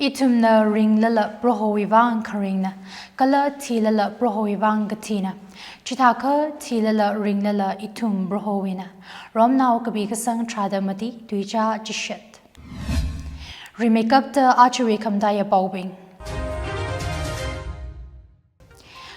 Itumna ring lala broho wuivang karingna, kala tilala broho wuivang gatina, chitaka tilala ring lala itum broho wina, romnao kabikasang tradamati duija jishet. Remake up the archery kamdaya bowing.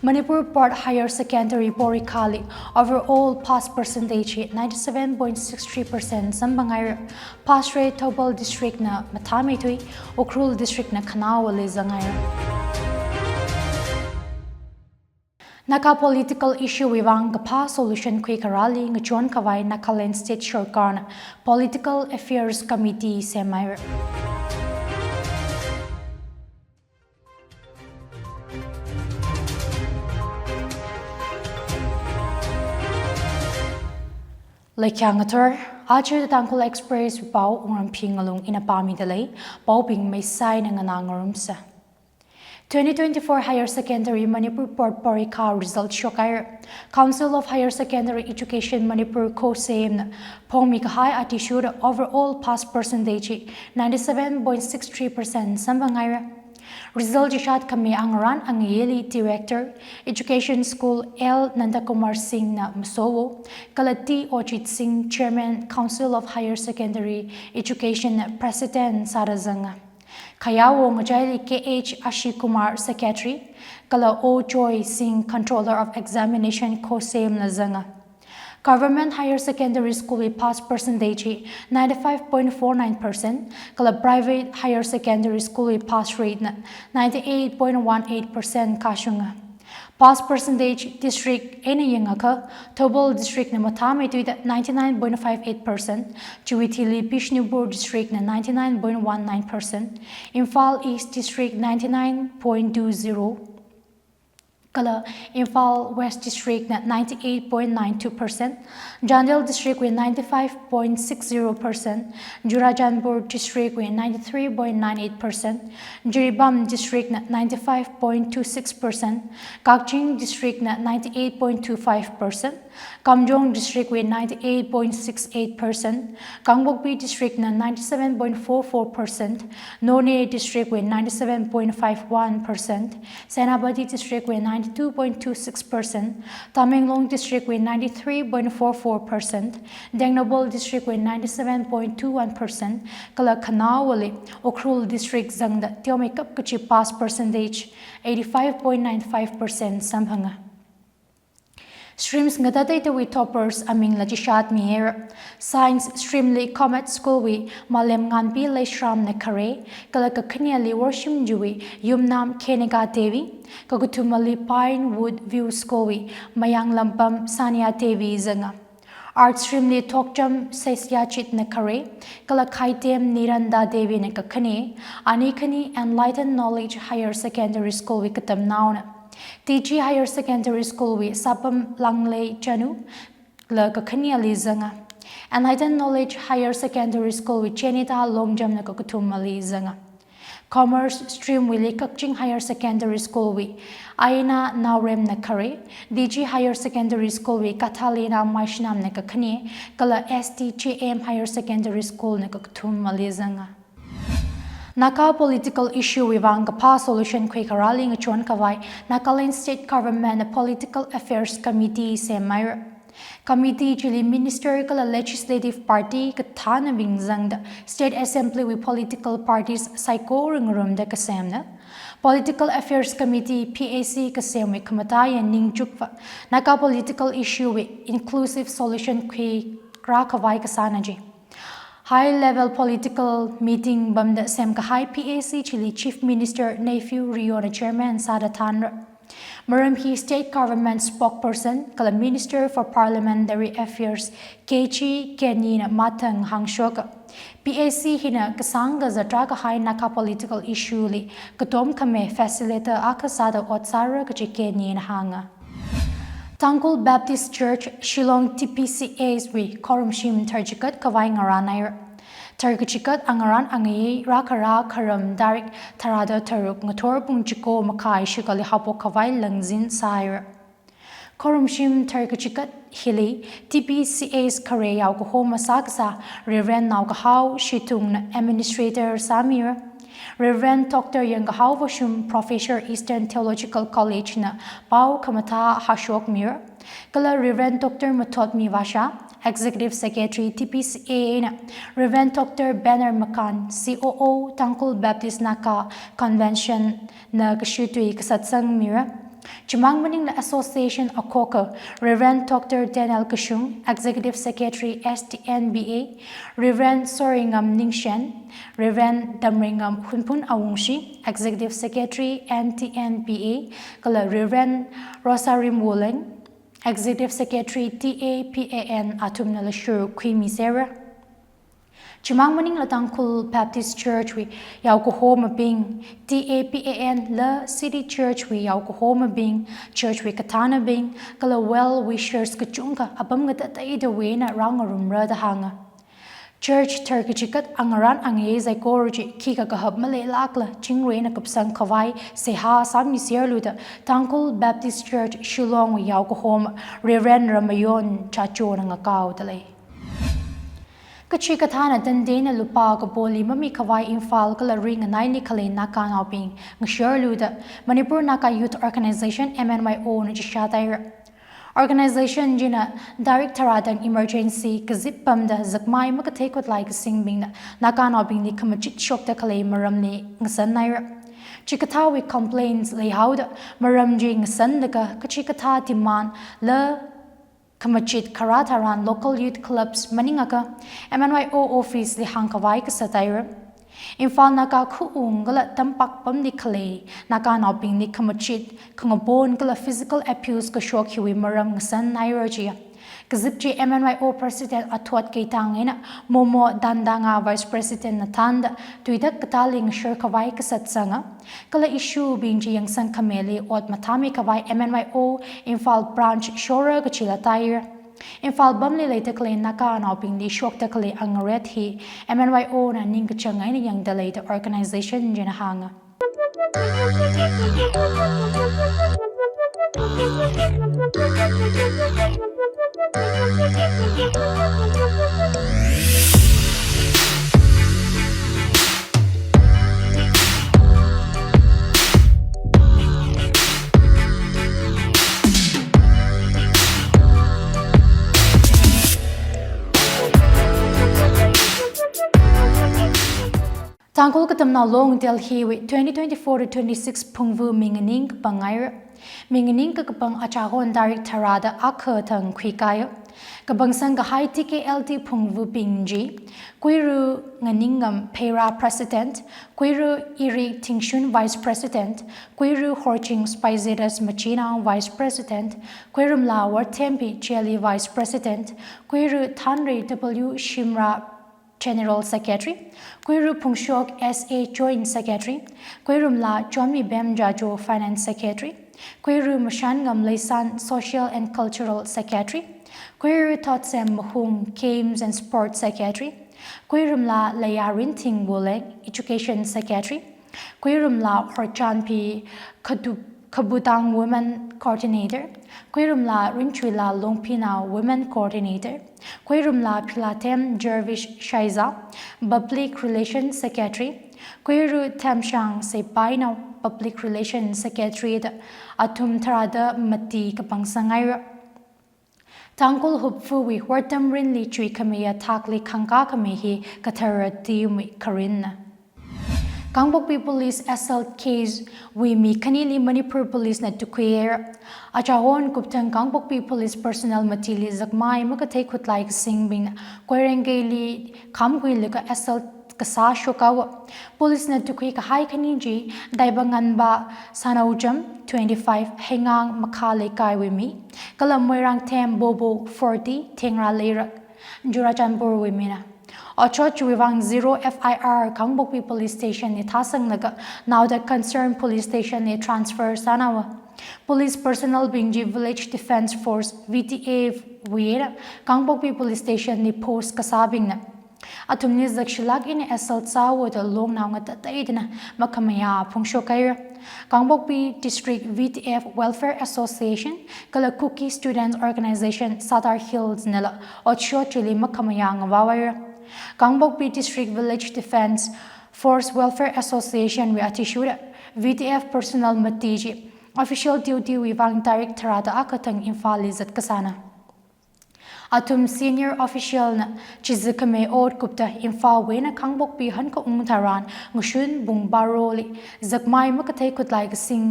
Manipur Port Higher Secondary Borikali overall pass percentage 97.63%. Sambangai pass rate Tobal District na Mathamitui, Okrul District na Kanawali Zangai. Naka political issue wuivang gapa solution khangachon mikhavai Nagaland State Sarkarna Political Affairs Committee semai. Lekyangator, Acher the Tangkhul Express Pau Wungramphi Ngalung in a Pami delay, Pau being may sign and anangarumsa. 2024 Higher Secondary Manipur Port Parika Result Shokire Council of Higher Secondary Education Manipur Co-Same Mikhavai Attitude overall pass percentage 97.63% Sambangaira. Result Jishat Kame Angaran Angayeli Director Education School L. Nandakumar Singh na Masowo Kalati Ojit Singh Chairman Council of Higher Secondary Education President Sarazanga Kayawo Ngajali KH Ashikumar Secretary Kala O Joy Singh Controller of Examination Kosem Lazanga Government Higher Secondary School pass percentage 95.49%. Kala private higher secondary school pass rate 98.18% kashunga. Pass percentage district eina yangaka Tobal district na Mathamitui 99.58%. Chiwithili Bishnupur district na 99.19%. Imphal East district 99.20%. Kala Imphal West District at 98.92%, Jandal District with 95.60%, Jurajanpur District with 93.98%, Jiribam District at 95.26%, Kakching District at 98.25%, Kamjong District with 98.68%, Gangbokpi District at 97.44%, None District with 97.51%, Senabati District with 92.26%, Tamenglong District with 93.44%, Dengnobol District with 97.21%, Kalakanawali, Okrul District Zangda, Tiomekap Kachi pass percentage 85.95% Samhanga. Streams ngadata with toppers aming lajishat mier science streamly comet school we malem nganpi leishram na kare kalaka knyali worshim juwi yumnam kenega devi kagutumali pine wood view school we mayang lampam sania devi zanga art streamly tokjam sesyachit na kare kalakaitem niranda devi na kakane anikani enlightened knowledge higher secondary school we katam nauna TG Higher Secondary School we Sapam Langlei Chanu La Kakanya Lizanga Enlightened Knowledge Higher Secondary School we Chenita Longjam na Kakutumali Zanga Commerce Stream we Kakching Higher Secondary School we Eina Naurem na Kare DG Higher Secondary School we Catalina Maishnam na Kakani Kala STGM Higher Secondary School na Kakutumali Zanga Naka political issue wuivang gapa solution khangachon mikhavai Nagaland State Government Political Affairs Committee semai. Committee Chili Minister kala Legislative Party kathana bingzangda State Assembly with political parties saikorala kasemna. Political Affairs Committee PAC kasem kamataya ningjukva Naka political issue with inclusive solution khangachon kasanaji. High-level political meeting bamda semka high PAC Chile Chief Minister Nephew Riona Chairman Sadathanra. Wungramphi State Government Spokesperson Kala Minister for Parliamentary Affairs Kechi Kenina Matang Hangshoka. PAC hina kasanga zatraga high naka political issue li katom kame facilitator akasada otsara kachikenina hanga. Tangkhul Baptist Church Shillong TPCA's we korumshim tarjikat kawai ngaranay tarjikat angaran angay rakara karam darik tarada taruk ngator pungchiko makai shikali hapo kawai langzin saira korumshim tarjikat hili TPCA's kare yaw ko masaksa Reverend Naw Kahaw Shitung Administrator Samir Reverend Dr. Yangahau Vashum Professor Eastern Theological College na Pau Kamatha Hashok Mir, Kala Reverend Dr. Matot Mivasha, Executive Secretary TPCA na Reverend Dr. Banner Makan, COO Tangkhul Baptist Naka Convention na Kashutui Kasatsang Mira, Chumang Maning na Association Akoka, Reverend Dr. Daniel Kashung, Executive Secretary STNBA, Reverend Soringam Ningshiya, Reverend Damringam Hunpun Awungshi, Executive Secretary NTNBA, Kala Reverend Rosarim Woolen, Executive Secretary TAPAN Atum Nalashur Kwimi Sarah. Chumang Maning la Tangkhul Baptist Church we yaw ko home bing TAPAN la City Church we yaw ko home bing Church we katana bing kala well wishers kachunga abam nga tatay da we na rangarum ra da hanga Church Turkichikat angaran angay saikorali kika kahab maleilak la chingre na kapsang mikhavai seha sam misirluda Tangkhul Baptist Church Shillong we yaw ko home Reverend Ramayon chacho na ngakaw talay Kachi kathana dandena lupa ka boli mami mikhavai infal kala ring anay ni khalei naka ngawping ngshirluda Manipur Naka Youth Organization MNYO na jishatay Organization jina Directoradang Emergency kazipam da zakmai makatekot like singbing na naka ngawping ni kamachit shok da khalei maram ni ngasan naira Chikatawi complaints lay hauda maram ji ngasan daga kachikata demand la Kamachit Hitharan local youth clubs maningaka MNYO office li hangkawai kasatayra Infal naka kuung gala tampak pam ni khalei naka nawping ni kamachit kangabon gala physical abuse ka shok hiwi maram ngasan nairajia Kazipji MNYO President Atwat Keitangena Momo Dandanga Vice President Nathum tuidak kataling shirkawai kasatsanga kala issue bingji yang sang kameli ot matami kawai MNYO Infal branch shora kachilatayra Infal bamli later kale naka nawping ni shok ta kale angaret hi MNYO na ning kachangai ni yang dalay the organization jinahanga Tangkhul Ngalung Delhi with 2024 to 26 Pungvu Minganing Bangair Minganing Kapang Achon Directorada Akhatang Kwikaya Kabang Sanga High TKLT Pungvu Pingji Kwiru Nganingam Pera President Kwiru Iri Tingshun Vice President Kwiru Horching Spizedas Machina Vice President Kwirum Lawar Tempi Jelly Vice President Kwiru Tanri W Shimra General Secretary, Kwiru Pungshok SA Joint Secretary, Kwirum La Jomi Bem Jajo Finance Secretary, Kwiru Mashangam Leisan Social and Cultural Secretary, Kwiru Totsem Mahung Games and Sports Secretary, Kwirum La Layarin Ting Wuleng Education Secretary, Kwirum La Horchanpi Kabutang Women Coordinator, Kwirum La Rinchwila Longpina Women Coordinator, Kwirum La Pilatem Jervish Shaiza, Public Relations Secretary, Kwiru Tamshang Sepaina Public Relations Secretary, Atum Tarada Mati Kapangsangaira. Tangkhul Hupfui Wartam Rinli Chui Kamea Takli Kangka Kamehi Katara Tiumi Karinna. Gangbokpi Police assault case we mi kanili Manipur Police na tukuyer achahon kuptang Gangbokpi Police personnel matili zakmai makatay kutlay singbing kwerengeli kamkwilika assault kasa shokawa Police na tukui kahay kaniji daibangan ba sanaujam 25 hengang makhalei kaiwimi kalamoyrang tem bobo 40 tengra leirak jurachanpur wimina Achot wuivang 0 FIR Gangbokpi Police Station ni Thasang naga now the concerned police station ni transfer sanawa. Police personnel bingji Village Defense Force VTA Wuira Gangbokpi Police Station ni post kasabing na. Atum ni zakshilag ini assault sawo the long now nga tatay na makamaya pungshokayra. Gangbokpi District VTF Welfare Association kala Cookie Students Organization Sadar Hills nila Ochot chili makamaya nga wawayra. Gangbokpi District Village Defense Force Welfare Association we atishuda VTF personal matiji official duty wuivang tarik tharada akatang infali zat kasana Atam senior official na chizikame od kupta imfa wena kangbok pi han ka hitharan ngushun bung baroli zakmai makatay kutlai sing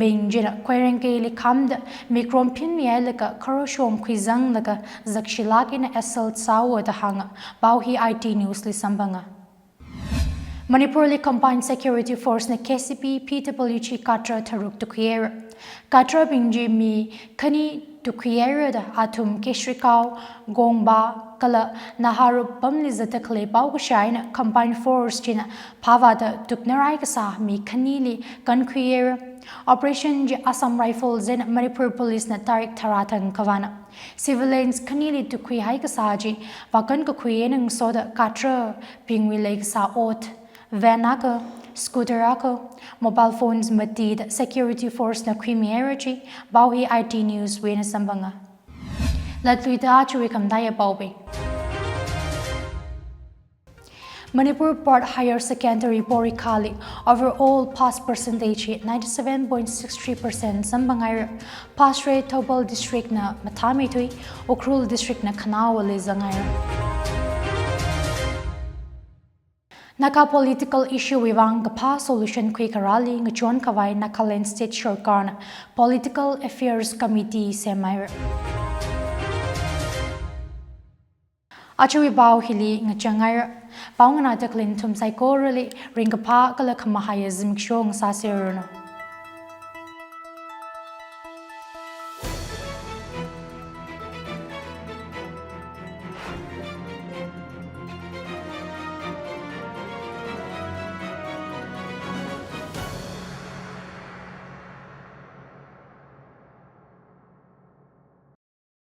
being jina kwerengke li kamda mikrom pin laka karoshom kwizang laka zakshilaki na assault sawo da hanga bauhi IT news li sambanga Manipur li Combined Security Force na KCP PWG Katra Tharuk Tukhiera Katra Bingji mi Kani Tukhiera da Atum Keshrikau Gongba Kala Naharu Bamli Zatakle Baugashina Combined Force China Pavada Tuknarai Kasa mi Kanili Kankhiera Operation J Assam Rifles and Manipur Police na Tarik Taratang Kavana Civilians Kanili Tukhi Haikasaji Vakan Kuyenang Soda Katra Pingwi Lake Sa Ot Vanaka, scooter ako, mobile phones matid, security force na crimieraji, bauhi IT news wena sambanga. Latluita achuwi kamdaya baubi. Manipur Port Higher Secondary Borikali overall pass percentage 97.63% sambangayra pass rate Tobal district na Matamitui, Ukrul district na Kanawa lezangayra. Naka political issue wuivang kapa solution saikorali mikhavai Nagaland State Sarkarna Political Affairs Committee semair. Achuwi bau hili ngachangair bau ngana taklin tum saikorali ringkapa kala kamahaya zimikshong sasirno.